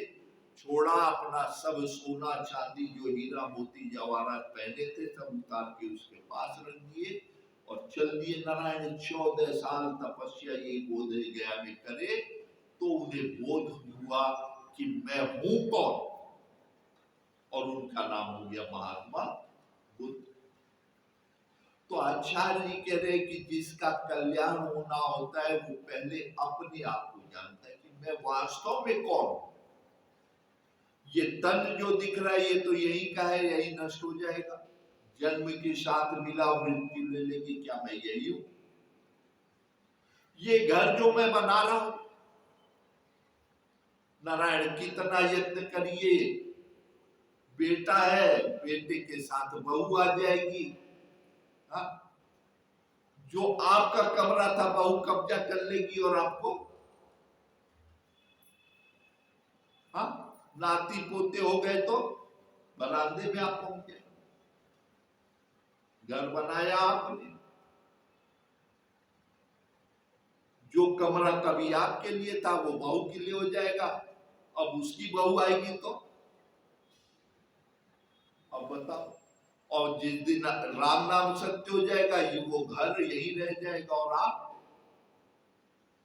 छोड़ा, अपना सब सोना चांदी जो हीरा मोती जवाहरात पहने थे सब उतार के उसके पास रख दिए और चल दिए। नारायण 14 साल तपस्या यही बोध गया में करे तो उन्हें बोध हुआ कि मैं हूं कौन, और उनका नाम हो गया महात्मा बुद्ध। तो आचार्य जी कह रहे कि जिसका कल्याण होना होता है वो पहले अपने आप को जानता है कि मैं वास्तव में कौन हूं। ये तन जो दिख रहा है ये तो यही का है, यही नष्ट हो जाएगा, जन्म के साथ मिला मृत्यु ले लेगी, क्या मैं यही हूं? ये घर जो मैं बना रहा हूं, नारायण कितना यत्न करिए, बेटा है, बेटे के साथ बहू आ जाएगी, हा? जो आपका कमरा था बहू कब्जा कर लेगी और आपको, हाँ, नाती पोते हो गए तो बरामदे में आप पहुंच गए। घर बनाया आपने, जो कमरा कभी आपके लिए था वो बहू के लिए हो जाएगा, अब उसकी बहू आएगी तो अब बताओ। और जिस दिन राम नाम सत्य हो जाएगा ये वो घर यही रह जाएगा और आप।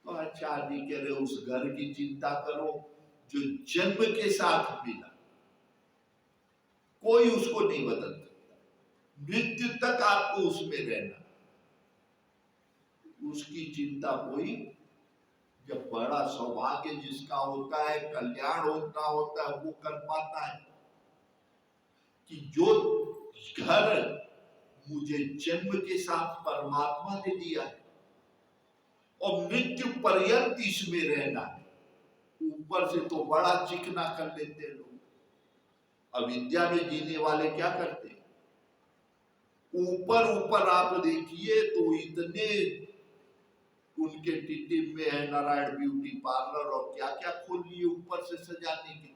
तो आचार्य जी कह रहे उस घर की चिंता करो जो जन्म के साथ मिला, कोई उसको नहीं बदल सकता, मृत्यु तक आपको उसमें रहना, उसकी चिंता कोई। जब बड़ा सौभाग्य जिसका होता है, कल्याण होता होता है, वो कर पाता है कि जो घर मुझे जन्म के साथ परमात्मा ने दिया है और मृत्यु पर्यंत इसमें रहना है, ऊपर से तो बड़ा चिकना कर लेते लोग। अविद्या में जीने वाले क्या करते हैं, ऊपर ऊपर आप देखिए तो इतने उनके टिटिम में है नारायण ब्यूटी पार्लर और क्या क्या खोल लिए ऊपर से सजाने के लिए,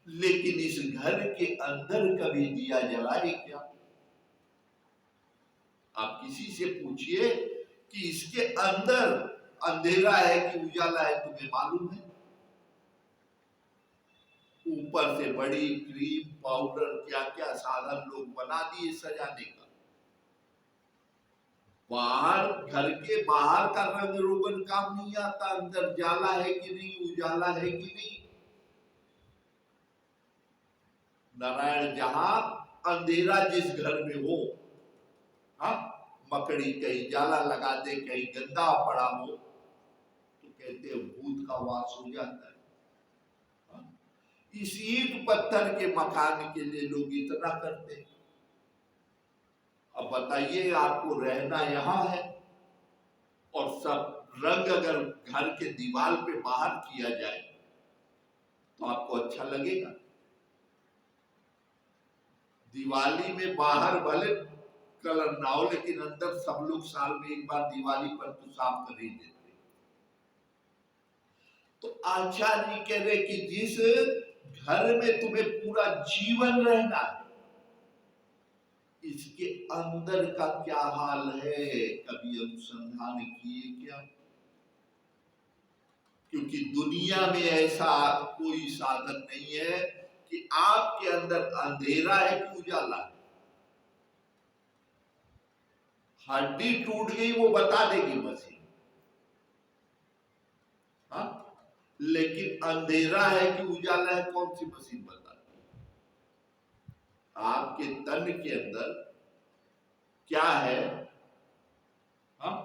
लेकिन इस घर के अंदर कभी दिया जलाए क्या? आप किसी से पूछिए कि इसके अंदर अंधेरा है कि उजाला है, तुम्हें मालूम है? ऊपर से बड़ी क्रीम पाउडर क्या क्या साधन लोग बना दिए सजाने का, बाहर घर के बाहर का रंग रोगन काम नहीं आता, अंदर जाला है कि नहीं, उजाला है कि नहीं। नारायण जहां अंधेरा जिस घर में हो, हाँ, मकड़ी कहीं जाला लगा दे, कहीं गंदा पड़ा हो तो कहते हैं भूत का वास हो जाता है। हाँ? इस ईंट पत्थर के मकान के लिए लोग इतना करते हैं। अब बताइए आपको रहना यहां है और सब रंग अगर घर के दीवार पे बाहर किया जाए तो आपको अच्छा लगेगा? दिवाली में बाहर भले कलर ना हो लेकिन अंदर सब लोग साल में एक बार दिवाली पर तो साफ कर ही देते। तो आचार्य जी कह रहे कि जिस घर में तुम्हें पूरा जीवन रहना है, इसके अंदर का क्या हाल है, कभी अनुसंधान किए क्या? क्योंकि दुनिया में ऐसा कोई साधन नहीं है कि आपके अंदर अंधेरा है कि उजाला है। हड्डी टूट गई वो बता देगी मशीन, हाँ, लेकिन अंधेरा है कि उजाला है कौन सी मशीन बता देगी? आपके तन के अंदर क्या है, हाँ,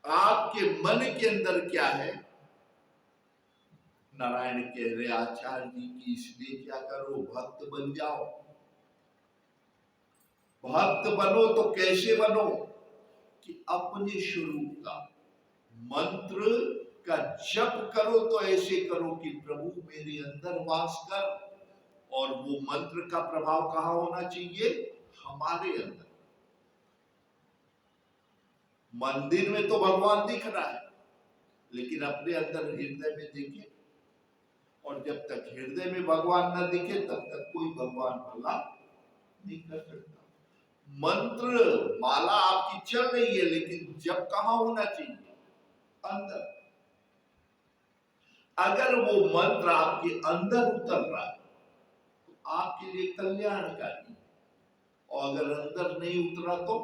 आपके मन के अंदर क्या है? नारायण कह रहे आचार्य जी की इसलिए क्या करो, भक्त बन जाओ। भक्त बनो तो कैसे बनो कि अपने स्वरूप का मंत्र का जप करो, तो ऐसे करो कि प्रभु मेरे अंदर वास कर। और वो मंत्र का प्रभाव कहां होना चाहिए? हमारे अंदर। मंदिर में तो भगवान दिख रहा है, लेकिन अपने अंदर हृदय में देखे। और जब तक हृदय में भगवान न दिखे तब तक कोई भगवान भला नहीं कर सकता। मंत्र माला आपकी चल रही है, लेकिन जब कहां होना चाहिए? अंदर। अगर वो मंत्र आपके अंदर उतर रहा है तो आपके लिए कल्याणकारी। और अगर अंदर नहीं उतरा तो,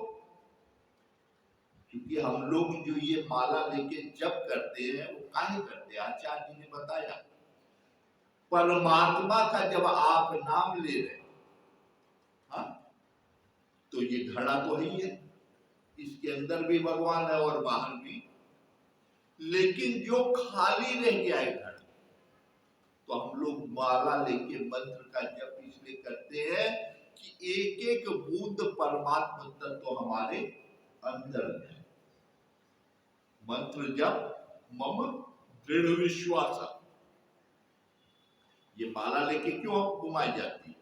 क्योंकि हम लोग जो ये माला लेके जप करते हैं वो काहे करते हैं? आचार्य जी ने बताया, परमात्मा का जब आप नाम ले रहे हैं, हाँ, तो ये घड़ा तो है ही है, इसके अंदर भी भगवान है और बाहर भी। लेकिन जो खाली रह गया है घड़ा, तो हम लोग माला लेके मंत्र का जप इसलिए करते हैं कि एक एक बूंद परमात्मा तत्व तो हमारे अंदर है। मंत्र जप मम दृढ़ विश्वास, ये माला लेके क्यों घुमाई जाती है?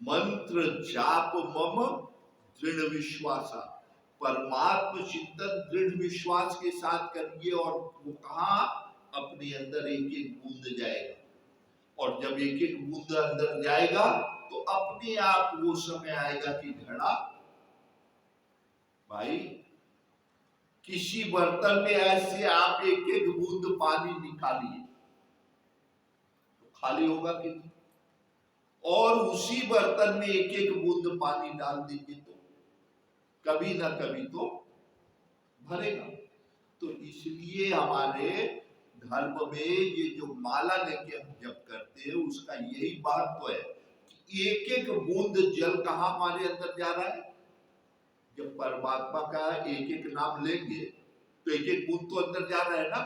मंत्र जाप मम दृढ़ विश्वास, परमात्म चिंतन दृढ़ विश्वास के साथ करिए। और वो कहा अपने अंदर एक एक बूंद जाएगा। और जब एक एक बूंद अंदर जाएगा तो अपने आप वो समय आएगा कि घड़ा, भाई किसी बर्तन में ऐसे आप एक एक बूंद पानी निकालिए तो खाली होगा कि नहीं? और उसी बर्तन में एक एक बूंद पानी डाल दीजिए तो कभी ना कभी तो भरेगा। तो इसलिए हमारे धर्म में ये जो माला लेके हम जप करते हैं उसका यही बात तो है कि एक एक बूंद जल कहां हमारे अंदर जा रहा है? जब परमात्मा का एक एक नाम लेंगे तो एक एक बूंद तो अंदर जा रहा है ना।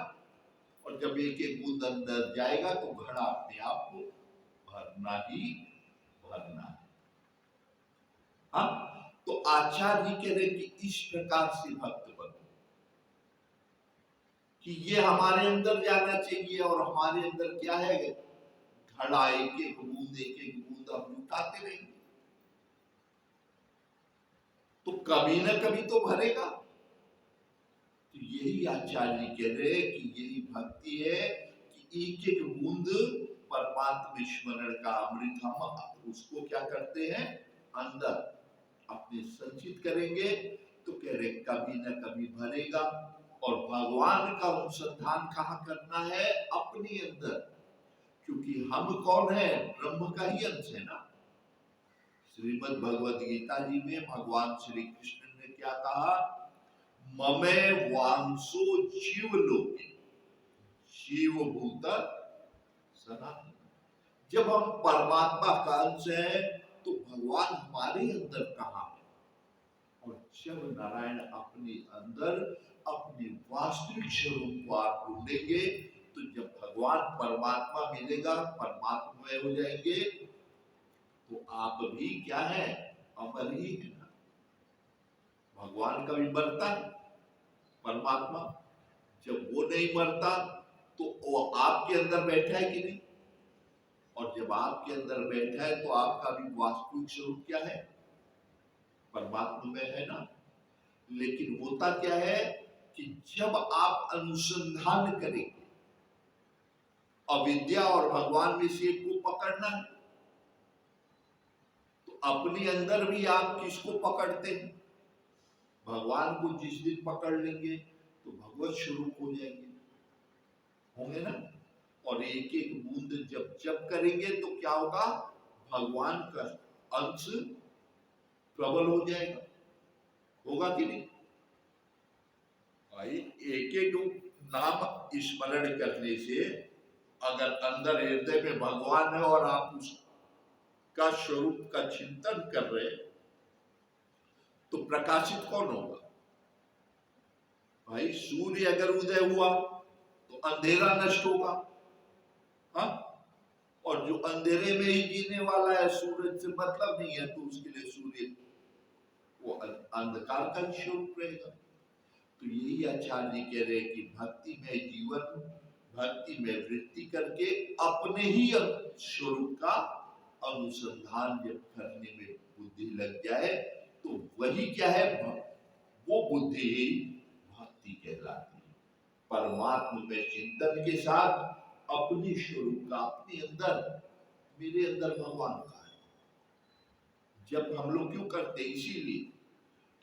और जब एक एक बूंद अंदर जाएगा तो घड़ा अपने आप को भरना ही भरना है। हाँ, तो आचार्य जी कह रहे कि इस प्रकार से भक्त बनो कि ये हमारे अंदर जाना चाहिए। और हमारे अंदर क्या है? घड़ा एक एक बूंद हम लुटाते रहेंगे तो कभी ना कभी तो भरेगा। तो यही आचार्य कह रहे कि यही भक्ति है कि एक एक बूंद परमात्मा स्मरण का अमृत हम उसको क्या करते हैं? अंदर अपने संचित करेंगे तो कह रहे कभी ना कभी भरेगा। और भगवान का अनुसंधान कहां करना है? अपने अंदर। क्योंकि हम कौन है? ब्रह्म का ही अंश है ना। श्रीमद् भगवद गीता जी में भगवान श्री कृष्ण ने क्या कहा? ममे वांसो जीव लोके जीव भूत सनातन। जब हम परमात्मा का अंश है तो भगवान हमारे अंदर कहां है? और जब नारायण अपने अंदर अपने वास्तविक स्वरूप को आप ढूंढेंगे तो जब भगवान परमात्मा मिलेगा, परमात्मा हो जाएंगे तो आप भी क्या है? अमर ही है ना। भगवान कभी मरता है? परमात्मा जब वो नहीं मरता तो वो आपके अंदर बैठा है कि नहीं? और जब आपके अंदर बैठा है तो आपका भी वास्तविक स्वरूप क्या है? परमात्मा में है ना। लेकिन होता क्या है कि जब आप अनुसंधान करेंगे, अविद्या और भगवान में से एक को पकड़ना है, तो अपने अंदर भी आप किसको पकड़ते हैं? भगवान को जिस दिन पकड़ लेंगे तो भगवत स्वरूप हो जाएंगे, होंगे ना। और एक एक बूंद जब जब करेंगे तो क्या होगा? भगवान का अंश प्रबल हो जाएगा, होगा कि नहीं भाई? एक एक नाम स्मरण करने से अगर अंदर हृदय में भगवान है और आप उसका स्वरूप का चिंतन कर रहे हैं तो प्रकाशित कौन होगा भाई? सूर्य अगर उदय हुआ तो अंधेरा नष्ट होगा, हाँ? और जो अंधेरे में ही जीने वाला है, सूरज से मतलब नहीं है, तो उसके लिए सूर्य वो अंधकार का ही स्वरूप रहेगा। तो यही आचार्य जी कह रहे हैं कि भक्ति में जीवन, भक्ति में वृत्ति करके अपने ही स्वरूप का अनुसंधान जब करने में बुद्धि लग जाए तो वही क्या है? वो बुद्धि ही भक्ति कहलाती है। परमात्मा में चिंतन के साथ अपनी स्वरूप का, अपने अंदर, मेरे अंदर भगवान का है। जब हम लोग क्यों करते हैं? इसीलिए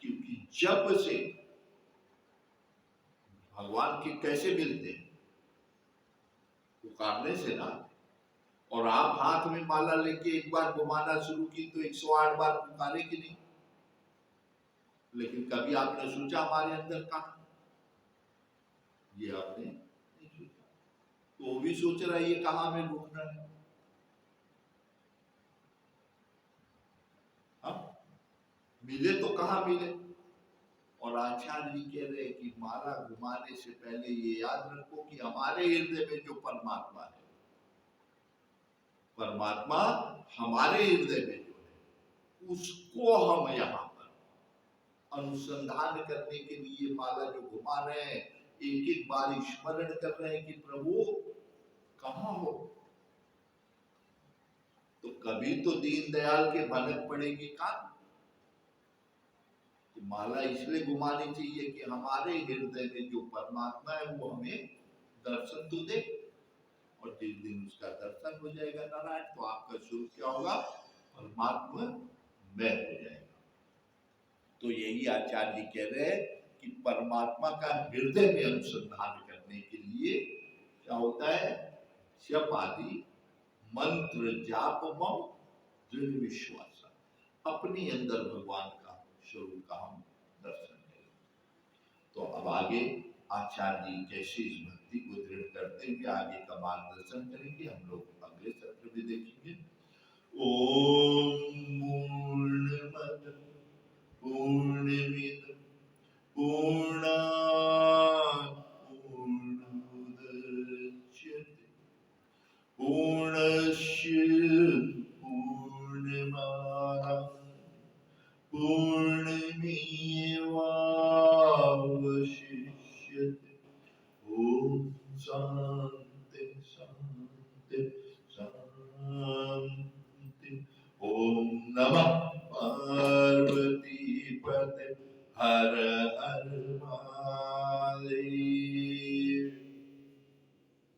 क्योंकि जब से भगवान के कैसे मिलते हैं? पुकारने से ना। और आप हाथ में माला लेके एक बार घुमाना शुरू की तो 108 बार पुकारे कि नहीं? लेकिन कभी आपने सोचा हमारे अंदर कहां? ये आपने नहीं सोचा। तो वो भी सोच रहा है ये कहां में घूम रहा है। हाँ? मिले तो कहां मिले? और आचार्य जी कह रहे हैं कि माला घुमाने से पहले ये याद रखो कि हमारे हृदय में जो परमात्मा है, परमात्मा हमारे हृदय में जो है, उसको हम यहाँ पर अनुसंधान करने के लिए माला जो घुमा रहे हैं, एक एक बार स्मरण कर रहे हैं कि प्रभु कहाँ हो। तो कभी तो दीनदयाल के भनक पड़ेगी कान। तो माला इसलिए घुमानी चाहिए कि हमारे हृदय में जो परमात्मा है वो हमें दर्शन तो दे। और जिस दिन उसका दर्शन हो जाएगा नारायण, तो आपका स्वरूप क्या होगा? परमात्मा में हो जाएगा। तो यही आचार्य जी कह रहे हैं कि परमात्मा का हृदय में अनुसंधान करने के लिए क्या होता है? जप आदि मंत्र जाप मम दृढ़ विश्वास, अपने अंदर भगवान का स्वरूप का हम दर्शन करें। तो अब आगे आचार्य जी कैसे इस भक्ति को दृढ़ करते हैं, आगे का मार्गदर्शन करेंगे, हम लोग अगले सत्र में देखेंगे। ओम पूर्णमद पूर्णमिदं पूर्णात् पूर्णमुदच्यते पूर्णस्य पूर्णमादाय पूर्णमेवावशिष्यते। ओम शांति शांति शांति। ओम नमः पार्वती पते हर